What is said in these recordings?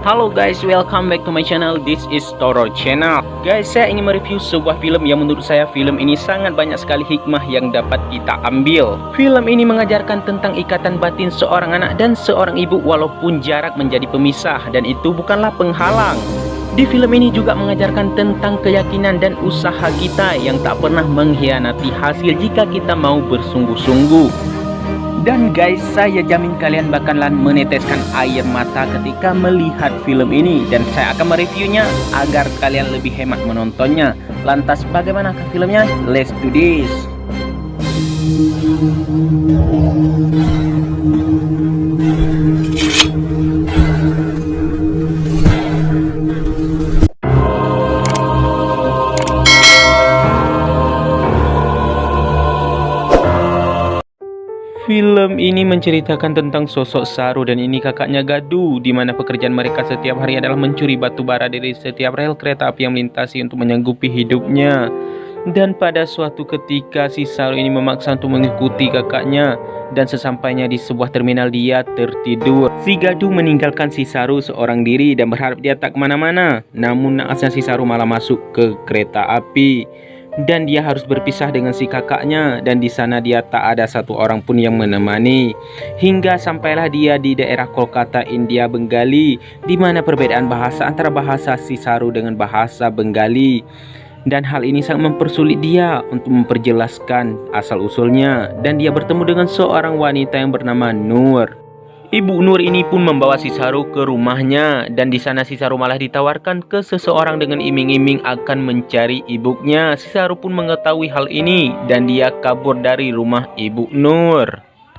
Halo guys, welcome back to my channel. This is Toro Channel. Guys, saya ingin mereview sebuah film yang menurut saya film ini sangat banyak sekali hikmah yang dapat kita ambil. Film ini mengajarkan tentang ikatan batin seorang anak dan seorang ibu walaupun jarak menjadi pemisah, dan itu bukanlah penghalang. Di film ini juga mengajarkan tentang keyakinan dan usaha kita yang tak pernah mengkhianati hasil jika kita mau bersungguh-sungguh. Dan guys, saya jamin kalian bakalan meneteskan air mata ketika melihat film ini, dan saya akan mereviewnya agar kalian lebih hemat menontonnya. Lantas bagaimanakah filmnya? Let's do this. Film ini menceritakan tentang sosok Saru dan ini kakaknya Gadu, di mana pekerjaan mereka setiap hari adalah mencuri batu bara dari setiap rel kereta api yang melintasi untuk menyanggupi hidupnya. Dan pada suatu ketika si Saru ini memaksa untuk mengikuti kakaknya, dan sesampainya di sebuah terminal dia tertidur. Si Gadu meninggalkan si Saru seorang diri dan berharap dia tak kemana-mana. Namun naasnya si Saru malah masuk ke kereta api. Dan dia harus berpisah dengan si kakaknya, dan di sana dia tak ada satu orang pun yang menemani. Hingga sampailah dia di daerah Kolkata, India Bengali, di mana perbedaan bahasa antara bahasa si Saru dengan bahasa Bengali. Dan hal ini sangat mempersulit dia untuk memperjelaskan asal-usulnya, dan dia bertemu dengan seorang wanita yang bernama Nur. Ibu Nur ini pun membawa si Saru ke rumahnya, dan di sana si Saru malah ditawarkan ke seseorang dengan iming-iming akan mencari ibunya. Si Saru pun mengetahui hal ini dan dia kabur dari rumah Ibu Nur.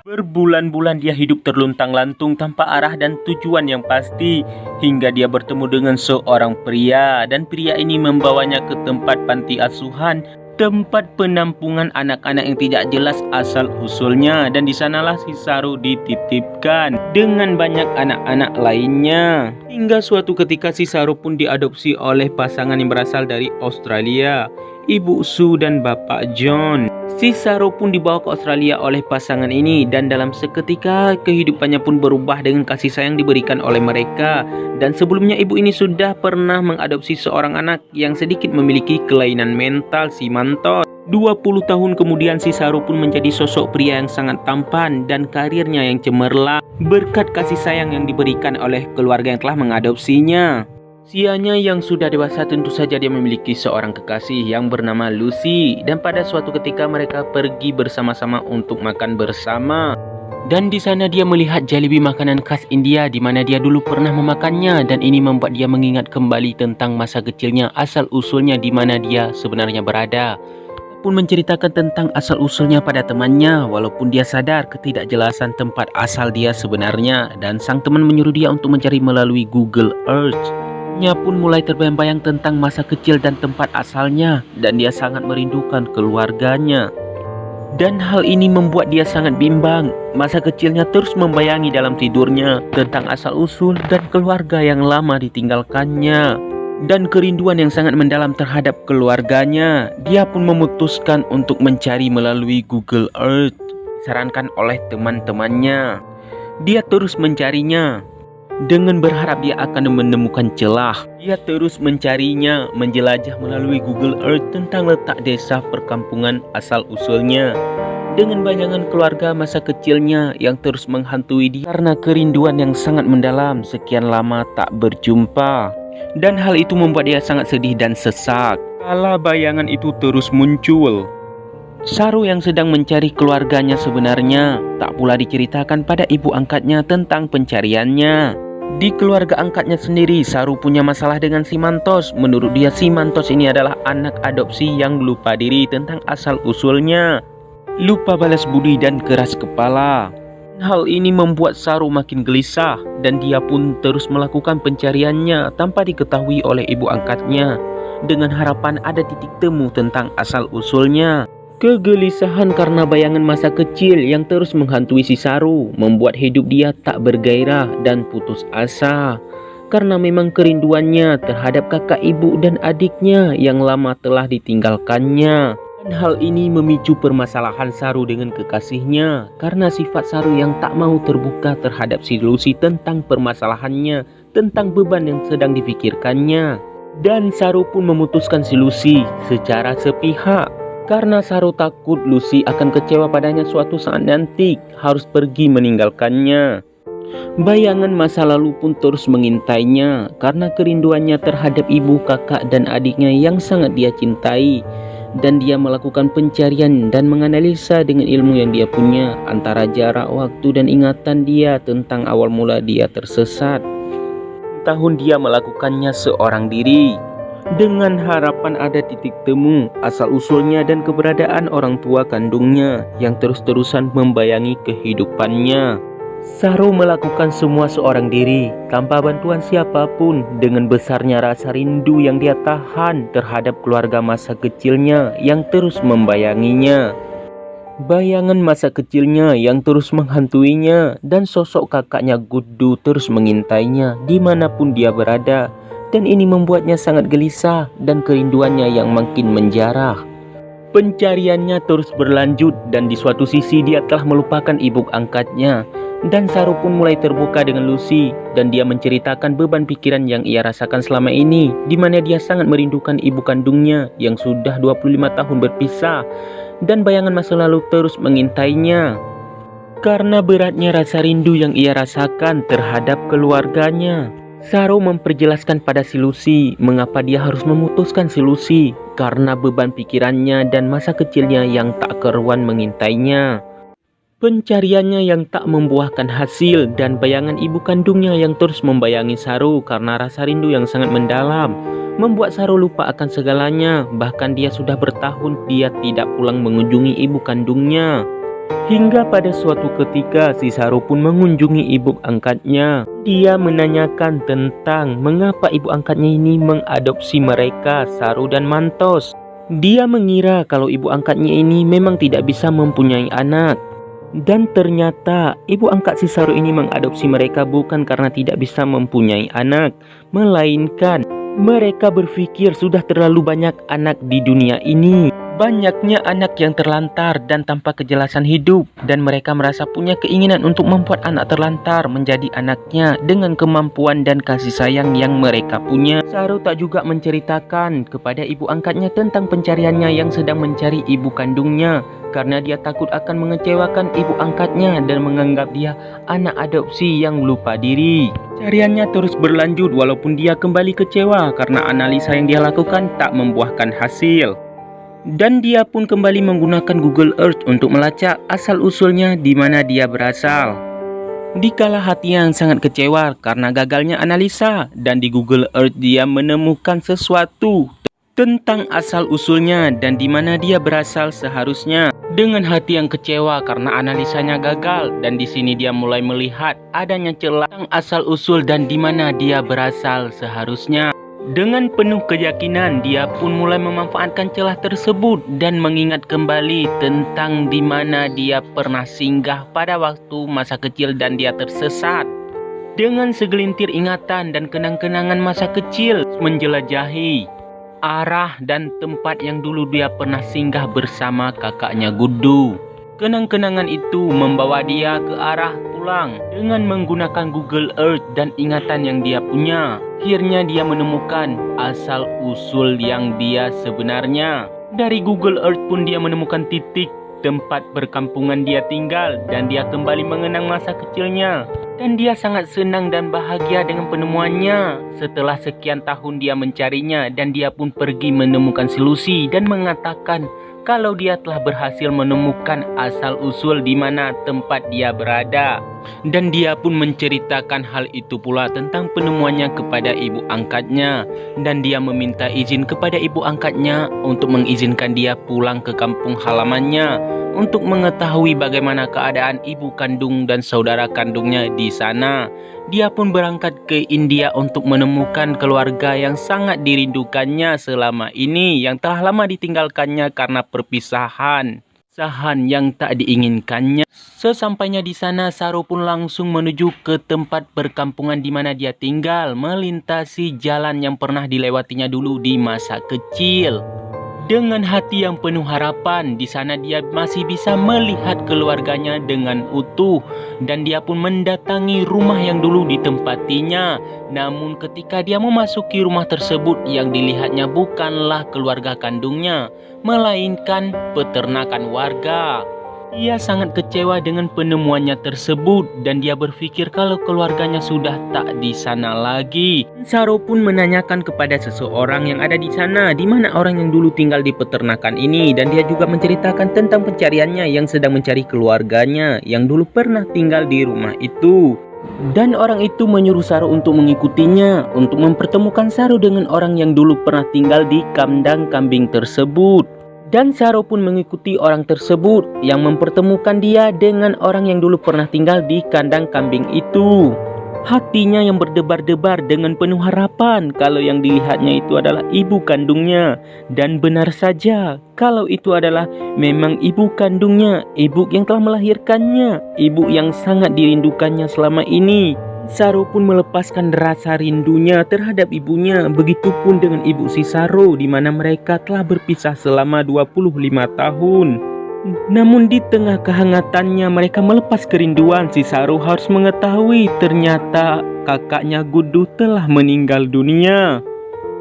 Berbulan-bulan dia hidup terluntang-lantung tanpa arah dan tujuan yang pasti, hingga dia bertemu dengan seorang pria, dan pria ini membawanya ke tempat panti asuhan, tempat penampungan anak-anak yang tidak jelas asal-usulnya, dan di sanalah si Saru dititipkan dengan banyak anak-anak lainnya. Hingga suatu ketika si Saru pun diadopsi oleh pasangan yang berasal dari Australia, Ibu Su dan Bapak John. Si Saru pun dibawa ke Australia oleh pasangan ini, dan dalam seketika kehidupannya pun berubah dengan kasih sayang diberikan oleh mereka. Dan sebelumnya ibu ini sudah pernah mengadopsi seorang anak yang sedikit memiliki kelainan mental, si Mantos. 20 tahun kemudian si Saru pun menjadi sosok pria yang sangat tampan dan karirnya yang cemerlang berkat kasih sayang yang diberikan oleh keluarga yang telah mengadopsinya. Usianya yang sudah dewasa, tentu saja dia memiliki seorang kekasih yang bernama Lucy, dan pada suatu ketika mereka pergi bersama-sama untuk makan bersama. Dan di sana dia melihat jalebi, makanan khas India di mana dia dulu pernah memakannya, dan ini membuat dia mengingat kembali tentang masa kecilnya, asal usulnya di mana dia sebenarnya berada. Dia pun menceritakan tentang asal usulnya pada temannya walaupun dia sadar ketidakjelasan tempat asal dia sebenarnya, dan sang teman menyuruh dia untuk mencari melalui Google Earth. Dia pun mulai terbayang-bayang tentang masa kecil dan tempat asalnya, dan dia sangat merindukan keluarganya. Dan hal ini membuat dia sangat bimbang. Masa kecilnya terus membayangi dalam tidurnya tentang asal-usul dan keluarga yang lama ditinggalkannya. Dan kerinduan yang sangat mendalam terhadap keluarganya, dia pun memutuskan untuk mencari melalui Google Earth, disarankan oleh teman-temannya. Dia terus mencarinya dengan berharap dia akan menemukan celah. Dia terus mencarinya, menjelajah melalui Google Earth tentang letak desa perkampungan asal-usulnya, dengan bayangan keluarga masa kecilnya yang terus menghantui dia karena kerinduan yang sangat mendalam sekian lama tak berjumpa. Dan hal itu membuat dia sangat sedih dan sesak kala bayangan itu terus muncul. Saru yang sedang mencari keluarganya sebenarnya tak pula diceritakan pada ibu angkatnya tentang pencariannya. Di keluarga angkatnya sendiri, Saru punya masalah dengan si Mantos. Menurut dia, si Mantos ini adalah anak adopsi yang lupa diri tentang asal-usulnya, lupa balas budi dan keras kepala. Hal ini membuat Saru makin gelisah, dan dia pun terus melakukan pencariannya tanpa diketahui oleh ibu angkatnya, dengan harapan ada titik temu tentang asal-usulnya. Kegelisahan karena bayangan masa kecil yang terus menghantui si Saru membuat hidup dia tak bergairah dan putus asa, karena memang kerinduannya terhadap kakak ibu dan adiknya yang lama telah ditinggalkannya. Dan hal ini memicu permasalahan Saru dengan kekasihnya karena sifat Saru yang tak mau terbuka terhadap si Lucy tentang permasalahannya tentang beban yang sedang dipikirkannya. Dan Saru pun memutuskan si Lucy secara sepihak. Karena Saru takut Lucy akan kecewa padanya suatu saat nanti harus pergi meninggalkannya. Bayangan masa lalu pun terus mengintainya karena kerinduannya terhadap ibu, kakak, dan adiknya yang sangat dia cintai. Dan dia melakukan pencarian dan menganalisa dengan ilmu yang dia punya antara jarak waktu dan ingatan dia tentang awal mula dia tersesat. Tahun dia melakukannya seorang diri dengan harapan ada titik temu asal-usulnya dan keberadaan orang tua kandungnya yang terus-terusan membayangi kehidupannya. Saru melakukan semua seorang diri tanpa bantuan siapapun dengan besarnya rasa rindu yang dia tahan terhadap keluarga masa kecilnya yang terus membayanginya. Bayangan masa kecilnya yang terus menghantuinya dan sosok kakaknya Gudu terus mengintainya dimanapun dia berada. Dan ini membuatnya sangat gelisah dan kerinduannya yang makin menjarah. Pencariannya terus berlanjut dan di suatu sisi dia telah melupakan ibu angkatnya. Dan Saru pun mulai terbuka dengan Lucy dan dia menceritakan beban pikiran yang ia rasakan selama ini, di mana dia sangat merindukan ibu kandungnya yang sudah 25 tahun berpisah dan bayangan masa lalu terus mengintainya. Karena beratnya rasa rindu yang ia rasakan terhadap keluarganya, Saru memperjelaskan pada si Lucy mengapa dia harus memutuskan si Lucy karena beban pikirannya dan masa kecilnya yang tak karuan mengintainya. Pencariannya yang tak membuahkan hasil dan bayangan ibu kandungnya yang terus membayangi Saru karena rasa rindu yang sangat mendalam membuat Saru lupa akan segalanya. Bahkan dia sudah bertahun dia tidak pulang mengunjungi ibu kandungnya. Hingga pada suatu ketika si Saru pun mengunjungi ibu angkatnya. Dia menanyakan tentang mengapa ibu angkatnya ini mengadopsi mereka, Saru dan Mantos. Dia mengira kalau ibu angkatnya ini memang tidak bisa mempunyai anak. Dan ternyata ibu angkat si Saru ini mengadopsi mereka bukan karena tidak bisa mempunyai anak, melainkan mereka berpikir sudah terlalu banyak anak di dunia ini. Banyaknya anak yang terlantar dan tanpa kejelasan hidup, dan mereka merasa punya keinginan untuk membuat anak terlantar menjadi anaknya dengan kemampuan dan kasih sayang yang mereka punya. Saru tak juga menceritakan kepada ibu angkatnya tentang pencariannya yang sedang mencari ibu kandungnya, karena dia takut akan mengecewakan ibu angkatnya dan menganggap dia anak adopsi yang lupa diri. Cariannya terus berlanjut walaupun dia kembali kecewa karena analisa yang dia lakukan tak membuahkan hasil. Dan dia pun kembali menggunakan Google Earth untuk melacak asal-usulnya di mana dia berasal. Dikala hati yang sangat kecewa karena gagalnya analisa, dan di Google Earth dia menemukan sesuatu tentang asal-usulnya dan di mana dia berasal seharusnya. Dengan hati yang kecewa karena analisanya gagal, dan di sini dia mulai melihat adanya celah tentang asal-usul dan di mana dia berasal seharusnya. Dengan penuh keyakinan, dia pun mulai memanfaatkan celah tersebut dan mengingat kembali tentang di mana dia pernah singgah pada waktu masa kecil dan dia tersesat. Dengan segelintir ingatan dan kenang-kenangan masa kecil menjelajahi arah dan tempat yang dulu dia pernah singgah bersama kakaknya Gudu. Kenang-kenangan itu membawa dia ke arah pulang dengan menggunakan Google Earth dan ingatan yang dia punya. Akhirnya dia menemukan asal-usul yang dia sebenarnya. Dari Google Earth pun dia menemukan titik tempat perkampungan dia tinggal dan dia kembali mengenang masa kecilnya. Dan dia sangat senang dan bahagia dengan penemuannya. Setelah sekian tahun dia mencarinya dan dia pun pergi menemukan si Lucy dan mengatakan kalau dia telah berhasil menemukan asal-usul di mana tempat dia berada. Dan dia pun menceritakan hal itu pula tentang penemuannya kepada ibu angkatnya. Dan dia meminta izin kepada ibu angkatnya untuk mengizinkan dia pulang ke kampung halamannya untuk mengetahui bagaimana keadaan ibu kandung dan saudara kandungnya di sana. Dia pun berangkat ke India untuk menemukan keluarga yang sangat dirindukannya selama ini, yang telah lama ditinggalkannya karena perpisahan yang tak diinginkannya. Sesampainya di sana, Saru pun langsung menuju ke tempat perkampungan di mana dia tinggal, melintasi jalan yang pernah dilewatinya dulu di masa kecil. Dengan hati yang penuh harapan, di sana dia masih bisa melihat keluarganya dengan utuh dan dia pun mendatangi rumah yang dulu ditempatinya. Namun ketika dia memasuki rumah tersebut, yang dilihatnya bukanlah keluarga kandungnya, melainkan peternakan warga. Dia sangat kecewa dengan penemuannya tersebut dan dia berpikir kalau keluarganya sudah tak di sana lagi. Saro pun menanyakan kepada seseorang yang ada di sana, di mana orang yang dulu tinggal di peternakan ini, dan dia juga menceritakan tentang pencariannya yang sedang mencari keluarganya yang dulu pernah tinggal di rumah itu. Dan orang itu menyuruh Saro untuk mengikutinya untuk mempertemukan Saro dengan orang yang dulu pernah tinggal di kandang kambing tersebut. Dan Saro pun mengikuti orang tersebut yang mempertemukan dia dengan orang yang dulu pernah tinggal di kandang kambing itu. Hatinya yang berdebar-debar dengan penuh harapan kalau yang dilihatnya itu adalah ibu kandungnya. Dan benar saja kalau itu adalah memang ibu kandungnya, ibu yang telah melahirkannya, ibu yang sangat dirindukannya selama ini. Saro pun melepaskan rasa rindunya terhadap ibunya. Begitupun dengan ibu si Saro, di mana mereka telah berpisah selama 25 tahun. Namun di tengah kehangatannya mereka melepas kerinduan, si Saro harus mengetahui ternyata kakaknya Gudu telah meninggal dunia.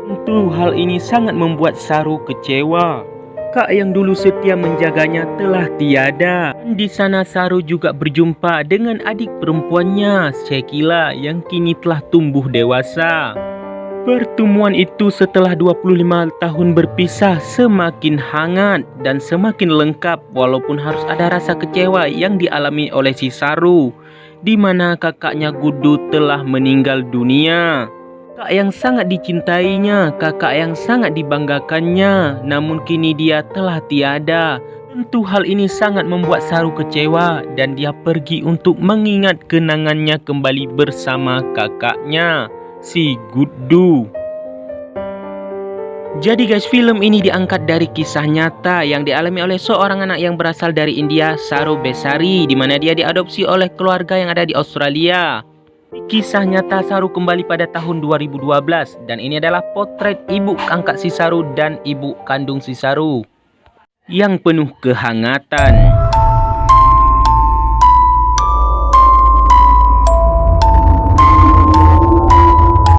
Tentu hal ini sangat membuat Saro kecewa. Kak yang dulu setia menjaganya telah tiada. Di sana Saro juga berjumpa dengan adik perempuannya, Shekila, yang kini telah tumbuh dewasa. Pertemuan itu setelah 25 tahun berpisah semakin hangat dan semakin lengkap, walaupun harus ada rasa kecewa yang dialami oleh si Saro, di mana kakaknya Gudu telah meninggal dunia. Kakak yang sangat dicintainya, kakak yang sangat dibanggakannya, namun kini dia telah tiada. Tentu hal ini sangat membuat Saro kecewa dan dia pergi untuk mengingat kenangannya kembali bersama kakaknya, si Gudu. Jadi guys, film ini diangkat dari kisah nyata yang dialami oleh seorang anak yang berasal dari India, Saro Besari, di mana dia diadopsi oleh keluarga yang ada di Australia. Kisah nyata Saro kembali pada tahun 2012 dan ini adalah potret ibu angkat si Saro dan ibu kandung si Saro yang penuh kehangatan.